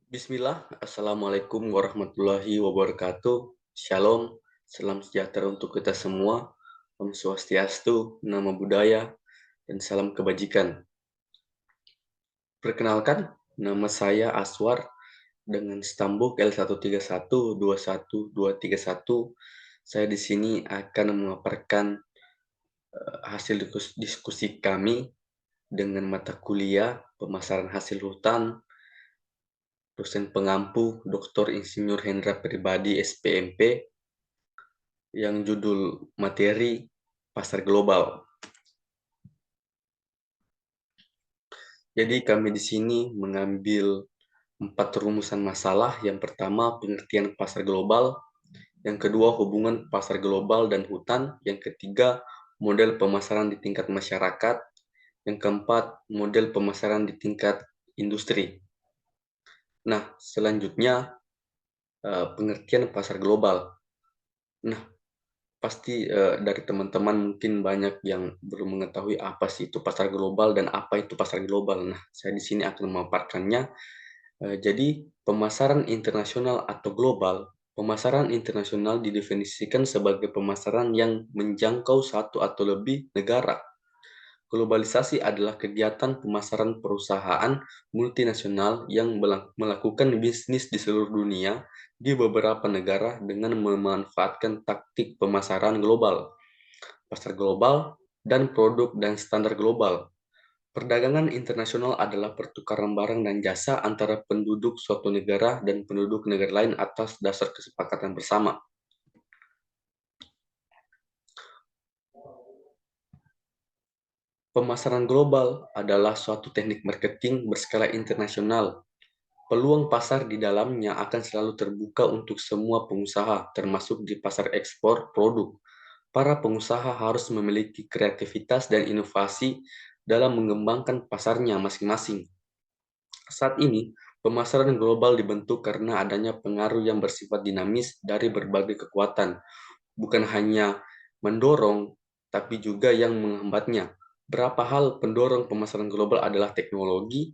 Bismillah, Assalamualaikum warahmatullahi wabarakatuh. Shalom, salam sejahtera untuk kita semua. Om Swastiastu, Namo Buddhaya, dan salam kebajikan. Perkenalkan, nama saya Aswar dengan stambuk L13121231. Saya di sini akan memaparkan hasil diskusi kami dengan mata kuliah pemasaran hasil hutan dosen pengampu Dr. Insinyur Hendra Pribadi SPMP yang judul materi pasar global. Jadi kami di sini mengambil 4 rumusan masalah. Yang pertama, pengertian pasar global. Yang kedua, hubungan pasar global dan hutan. Yang ketiga, model pemasaran di tingkat masyarakat. Yang keempat, model pemasaran di tingkat industri. Nah, selanjutnya pengertian pasar global. Nah, pasti dari teman-teman mungkin banyak yang belum mengetahui apa sih itu pasar global dan apa itu pasar global. Nah, saya di sini akan memaparkannya. Jadi, pemasaran internasional atau global, pemasaran internasional didefinisikan sebagai pemasaran yang menjangkau satu atau lebih negara. Globalisasi adalah kegiatan pemasaran perusahaan multinasional yang melakukan bisnis di seluruh dunia di beberapa negara dengan memanfaatkan taktik pemasaran global, pasar global, dan produk dan standar global. Perdagangan internasional adalah pertukaran barang dan jasa antara penduduk suatu negara dan penduduk negara lain atas dasar kesepakatan bersama. Pemasaran global adalah suatu teknik marketing berskala internasional. Peluang pasar di dalamnya akan selalu terbuka untuk semua pengusaha, termasuk di pasar ekspor produk. Para pengusaha harus memiliki kreativitas dan inovasi dalam mengembangkan pasarnya masing-masing. Saat ini, pemasaran global dibentuk karena adanya pengaruh yang bersifat dinamis dari berbagai kekuatan, bukan hanya mendorong, tapi juga yang menghambatnya. Berapa hal pendorong pemasaran global adalah teknologi,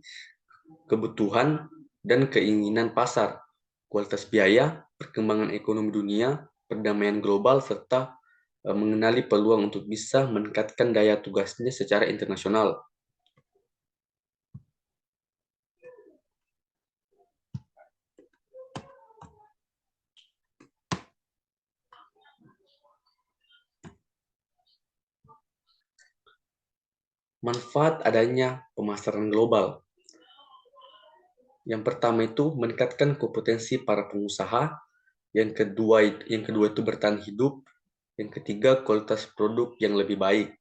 kebutuhan, dan keinginan pasar, kualitas biaya, perkembangan ekonomi dunia, perdamaian global, serta mengenali peluang untuk bisa meningkatkan daya tugasnya secara internasional. Manfaat adanya pemasaran global. Yang pertama itu meningkatkan kompetensi para pengusaha, yang kedua itu bertahan hidup, yang ketiga kualitas produk yang lebih baik.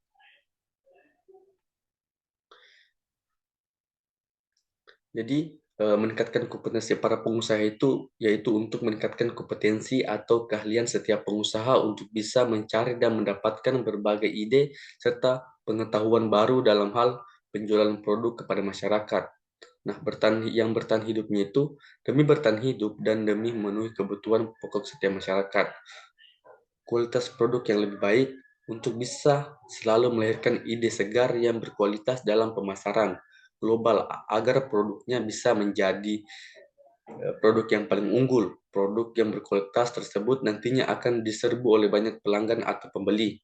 Jadi meningkatkan kompetensi para pengusaha itu yaitu untuk meningkatkan kompetensi atau keahlian setiap pengusaha untuk bisa mencari dan mendapatkan berbagai ide serta pengetahuan baru dalam hal penjualan produk kepada masyarakat. Nah, bertahan hidupnya itu demi bertahan hidup dan demi memenuhi kebutuhan pokok setiap masyarakat. Kualitas produk yang lebih baik untuk bisa selalu melahirkan ide segar yang berkualitas dalam pemasaran global agar produknya bisa menjadi produk yang paling unggul. Produk yang berkualitas tersebut nantinya akan diserbu oleh banyak pelanggan atau pembeli.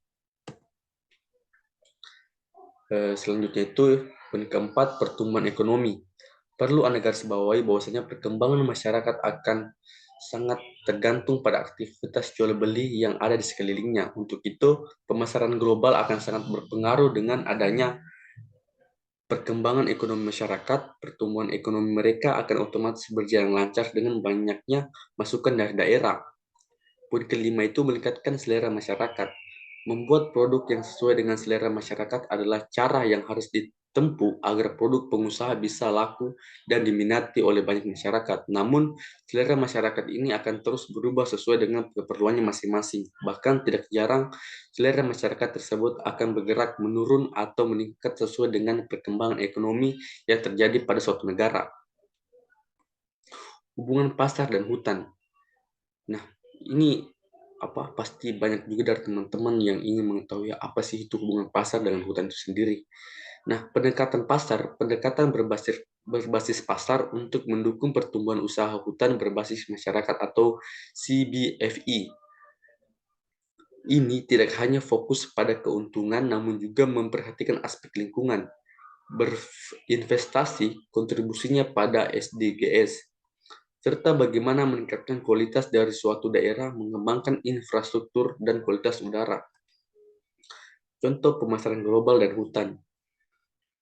Selanjutnya itu, poin keempat, pertumbuhan ekonomi. Perlu Anda garis bawahi bahwasanya perkembangan masyarakat akan sangat tergantung pada aktivitas jual beli yang ada di sekelilingnya. Untuk itu, pemasaran global akan sangat berpengaruh dengan adanya perkembangan ekonomi masyarakat. Pertumbuhan ekonomi mereka akan otomatis berjalan lancar dengan banyaknya masukan dari daerah. Poin kelima itu meningkatkan selera masyarakat. Membuat produk yang sesuai dengan selera masyarakat adalah cara yang harus ditempuh agar produk pengusaha bisa laku dan diminati oleh banyak masyarakat. Namun, selera masyarakat ini akan terus berubah sesuai dengan keperluannya masing-masing. Bahkan tidak jarang, selera masyarakat tersebut akan bergerak menurun atau meningkat sesuai dengan perkembangan ekonomi yang terjadi pada suatu negara. Hubungan pasar dan hutan. Nah, ini pasti banyak juga dari teman-teman yang ingin mengetahui apa sih itu hubungan pasar dengan hutan itu sendiri. Nah, pendekatan berbasis pasar untuk mendukung pertumbuhan usaha hutan berbasis masyarakat atau CBFI. Ini tidak hanya fokus pada keuntungan, namun juga memperhatikan aspek lingkungan, berinvestasi kontribusinya pada SDGs, serta bagaimana meningkatkan kualitas dari suatu daerah, mengembangkan infrastruktur dan kualitas udara. Contoh pemasaran global dan hutan.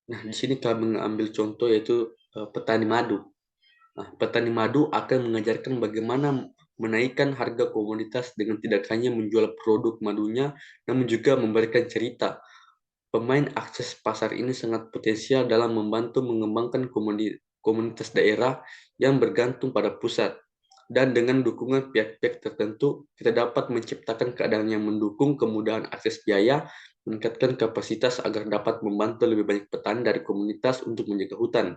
Nah, di sini kami mengambil contoh yaitu petani madu. Nah, petani madu akan mengajarkan bagaimana menaikkan harga komoditas dengan tidak hanya menjual produk madunya, namun juga memberikan cerita. Pemain akses pasar ini sangat potensial dalam membantu mengembangkan komunitas daerah yang bergantung pada pusat. Dan dengan dukungan pihak-pihak tertentu, kita dapat menciptakan keadaan yang mendukung kemudahan akses biaya, meningkatkan kapasitas agar dapat membantu lebih banyak petani dari komunitas untuk menjaga hutan.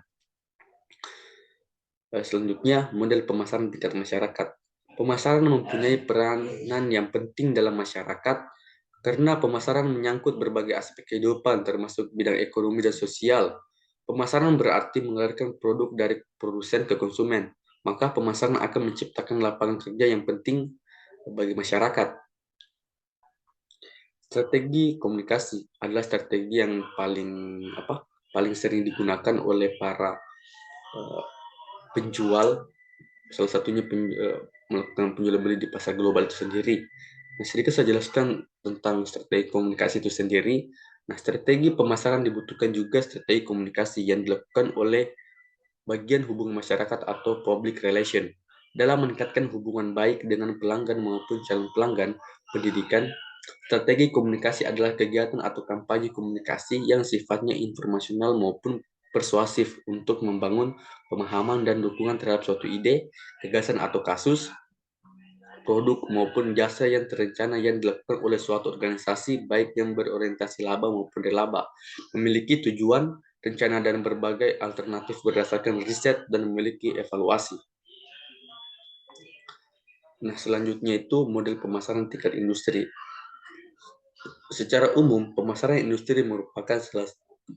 Selanjutnya, model pemasaran tingkat masyarakat. Pemasaran mempunyai peranan yang penting dalam masyarakat karena pemasaran menyangkut berbagai aspek kehidupan, termasuk bidang ekonomi dan sosial. Pemasaran berarti mengalirkan produk dari produsen ke konsumen. Maka pemasaran akan menciptakan lapangan kerja yang penting bagi masyarakat. Strategi komunikasi adalah strategi yang paling sering digunakan oleh para penjual, salah satunya melakukan penjualan beli di pasar global itu sendiri. Nah, sedikit saya jelaskan tentang strategi komunikasi itu sendiri. Nah, strategi pemasaran dibutuhkan juga strategi komunikasi yang dilakukan oleh bagian hubungan masyarakat atau public relation dalam meningkatkan hubungan baik dengan pelanggan maupun calon pelanggan pendidikan. Strategi komunikasi adalah kegiatan atau kampanye komunikasi yang sifatnya informasional maupun persuasif untuk membangun pemahaman dan dukungan terhadap suatu ide, gagasan atau kasus, produk maupun jasa yang terencana yang dilakukan oleh suatu organisasi baik yang berorientasi laba maupun nirlaba, memiliki tujuan, rencana dan berbagai alternatif berdasarkan riset dan memiliki evaluasi. Nah, selanjutnya itu model pemasaran tingkat industri. Secara umum, pemasaran industri merupakan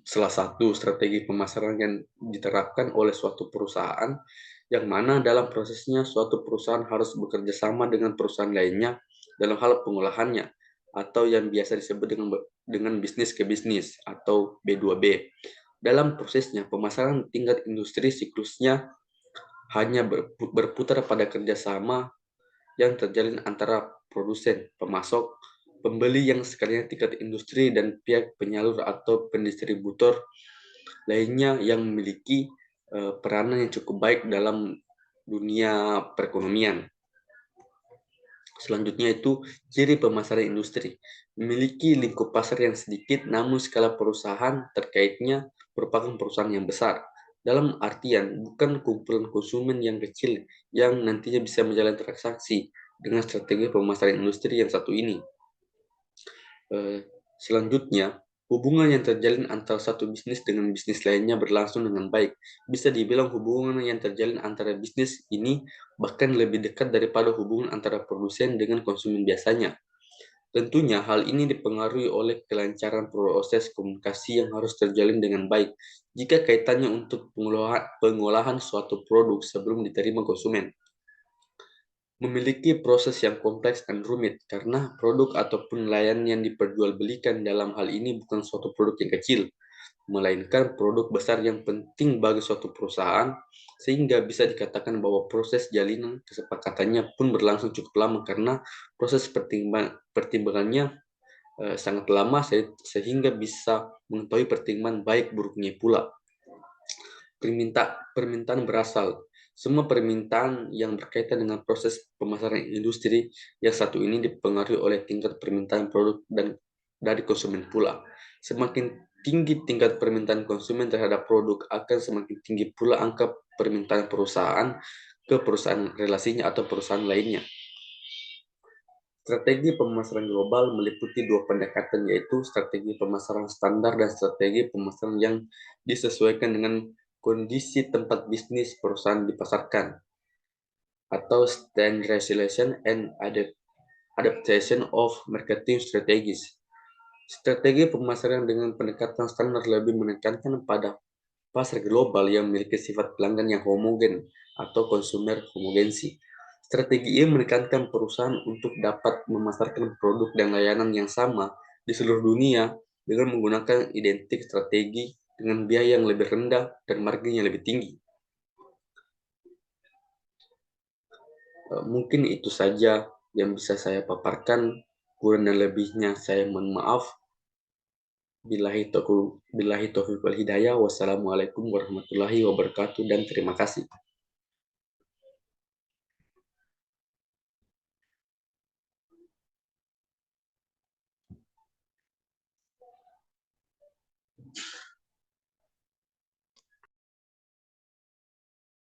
salah satu strategi pemasaran yang diterapkan oleh suatu perusahaan yang mana dalam prosesnya suatu perusahaan harus bekerja sama dengan perusahaan lainnya dalam hal pengolahannya atau yang biasa disebut dengan bisnis ke bisnis atau B2B. Dalam prosesnya, pemasaran tingkat industri siklusnya hanya berputar pada kerjasama yang terjalin antara produsen, pemasok, pembeli yang sekalian tingkat industri dan pihak penyalur atau pendistributor lainnya yang memiliki peranan yang cukup baik dalam dunia perekonomian. Selanjutnya itu ciri pemasaran industri. Memiliki lingkup pasar yang sedikit namun skala perusahaan terkaitnya merupakan perusahaan yang besar. Dalam artian bukan kumpulan konsumen yang kecil yang nantinya bisa menjalani transaksi dengan strategi pemasaran industri yang satu ini. Selanjutnya, hubungan yang terjalin antara satu bisnis dengan bisnis lainnya berlangsung dengan baik. Bisa dibilang hubungan yang terjalin antara bisnis ini bahkan lebih dekat daripada hubungan antara produsen dengan konsumen biasanya. Tentunya hal ini dipengaruhi oleh kelancaran proses komunikasi yang harus terjalin dengan baik jika kaitannya untuk pengolahan suatu produk sebelum diterima konsumen. Memiliki proses yang kompleks dan rumit karena produk ataupun layanan yang diperjualbelikan dalam hal ini bukan suatu produk yang kecil, melainkan produk besar yang penting bagi suatu perusahaan, sehingga bisa dikatakan bahwa proses jalinan kesepakatannya pun berlangsung cukup lama karena proses pertimbangannya sangat lama sehingga bisa mengetahui pertimbangan baik buruknya pula. Permintaan berasal. Semua permintaan yang berkaitan dengan proses pemasaran industri yang satu ini dipengaruhi oleh tingkat permintaan produk dan dari konsumen pula. Semakin tinggi tingkat permintaan konsumen terhadap produk, akan semakin tinggi pula angka permintaan perusahaan ke perusahaan relasinya atau perusahaan lainnya. Strategi pemasaran global meliputi dua pendekatan, yaitu strategi pemasaran standar dan strategi pemasaran yang disesuaikan dengan kondisi tempat bisnis perusahaan dipasarkan, atau standardization and adaptation of marketing strategies. Strategi pemasaran dengan pendekatan standar lebih menekankan pada pasar global yang memiliki sifat pelanggan yang homogen atau konsumer homogensi. Strategi ini menekankan perusahaan untuk dapat memasarkan produk dan layanan yang sama di seluruh dunia dengan menggunakan identik strategi dengan biaya yang lebih rendah dan margin yang lebih tinggi. Mungkin itu saja yang bisa saya paparkan. Kurang dan lebihnya saya mohon maaf. Billahi taufiq wal hidayah. Wassalamualaikum warahmatullahi wabarakatuh dan terima kasih.